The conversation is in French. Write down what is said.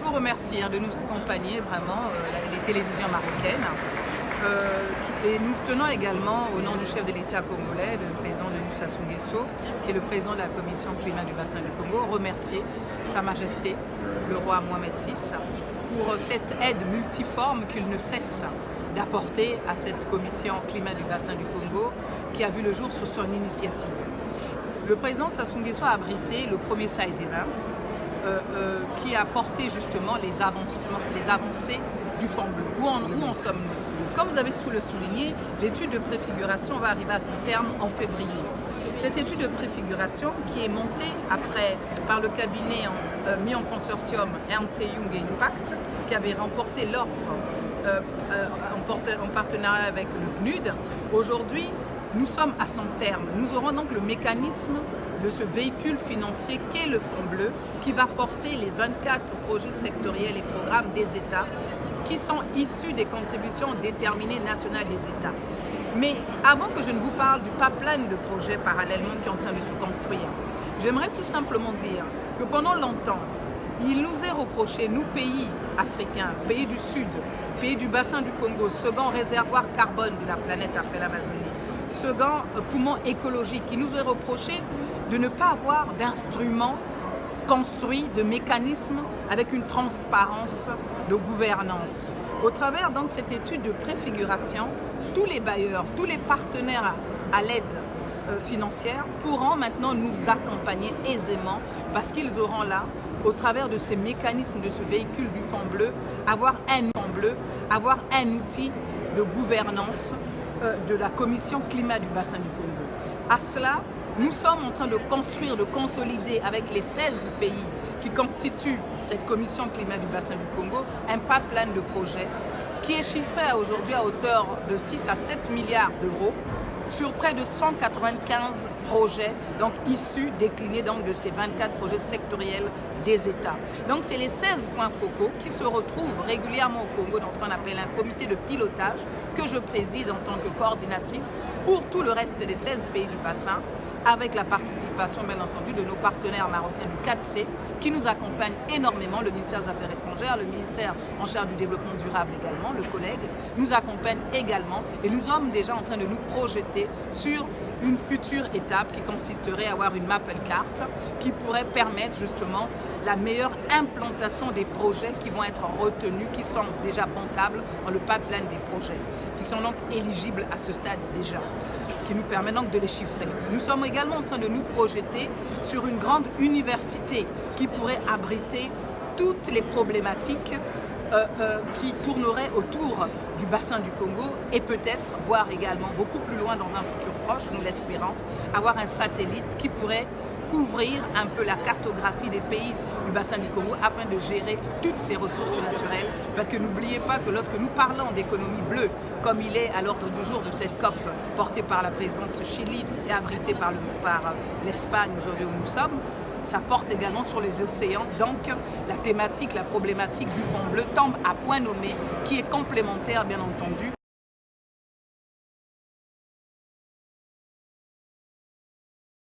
vous remercier de nous accompagner vraiment, les télévisions marocaines. Et nous tenons également, au nom du chef de l'État congolais, le président Denis Sassou Nguesso, qui est le président de la commission climat du bassin du Congo, remercier Sa Majesté, le roi Mohamed VI, pour cette aide multiforme qu'il ne cesse d'apporter à cette commission climat du bassin du Congo, qui a vu le jour sous son initiative. Le président Sassou Nguesso a abrité le premier Side Event, qui a porté justement les avancées du Fonds bleu. Où en sommes-nous? Comme vous avez souligné, l'étude de préfiguration va arriver à son terme en février. Cette étude de préfiguration qui est montée après par le cabinet mis en consortium Ernst & Young et Impact, qui avait remporté l'offre en partenariat avec le PNUD, aujourd'hui nous sommes à son terme. Nous aurons donc le mécanisme de ce véhicule financier qu'est le Fonds bleu, qui va porter les 24 projets sectoriels et programmes des États qui sont issus des contributions déterminées nationales des États. Mais avant que je ne vous parle du pipeline de projets parallèlement qui est en train de se construire, j'aimerais tout simplement dire que pendant longtemps, il nous est reproché, nous pays africains, pays du Sud, pays du bassin du Congo, second réservoir carbone de la planète après l'Amazonie, second poumon écologique, il nous est reproché de ne pas avoir d'instruments construits, de mécanismes avec une transparence de gouvernance. Au travers donc cette étude de préfiguration, tous les bailleurs, tous les partenaires à l'aide financière pourront maintenant nous accompagner aisément parce qu'ils auront là, au travers de ces mécanismes, de ce véhicule du Fonds bleu, avoir un Fonds bleu, avoir un outil de gouvernance de la commission climat du bassin du Congo. À cela, nous sommes en train de construire, de consolider avec les 16 pays qui constituent cette commission climat du bassin du Congo un pipeline de projets qui est chiffré aujourd'hui à hauteur de 6 à 7 milliards d'euros sur près de 195 projets donc issus, déclinés donc de ces 24 projets sectoriels des États. Donc c'est les 16 points focaux qui se retrouvent régulièrement au Congo dans ce qu'on appelle un comité de pilotage que je préside en tant que coordinatrice pour tout le reste des 16 pays du bassin, avec la participation bien entendu de nos partenaires marocains du 4C qui nous accompagnent énormément, le ministère des Affaires étrangères, le ministère en charge du développement durable également, le collègue, nous accompagne également et nous sommes déjà en train de nous projeter sur une future étape qui consisterait à avoir une Mappel carte qui pourrait permettre justement la meilleure implantation des projets qui vont être retenus, qui sont déjà bancables dans le pipeline des projets, qui sont donc éligibles à ce stade déjà, ce qui nous permet donc de les chiffrer. Nous sommes également en train de nous projeter sur une grande université qui pourrait abriter toutes les problématiques qui tournerait autour du bassin du Congo et peut-être, voire également beaucoup plus loin dans un futur proche, nous l'espérons, avoir un satellite qui pourrait couvrir un peu la cartographie des pays du bassin du Congo afin de gérer toutes ces ressources naturelles. Parce que n'oubliez pas que lorsque nous parlons d'économie bleue, comme il est à l'ordre du jour de cette COP portée par la présidence Chili et abritée par l'Espagne aujourd'hui où nous sommes, ça porte également sur les océans. Donc la thématique, la problématique du Fonds bleu tombe à point nommé, qui est complémentaire bien entendu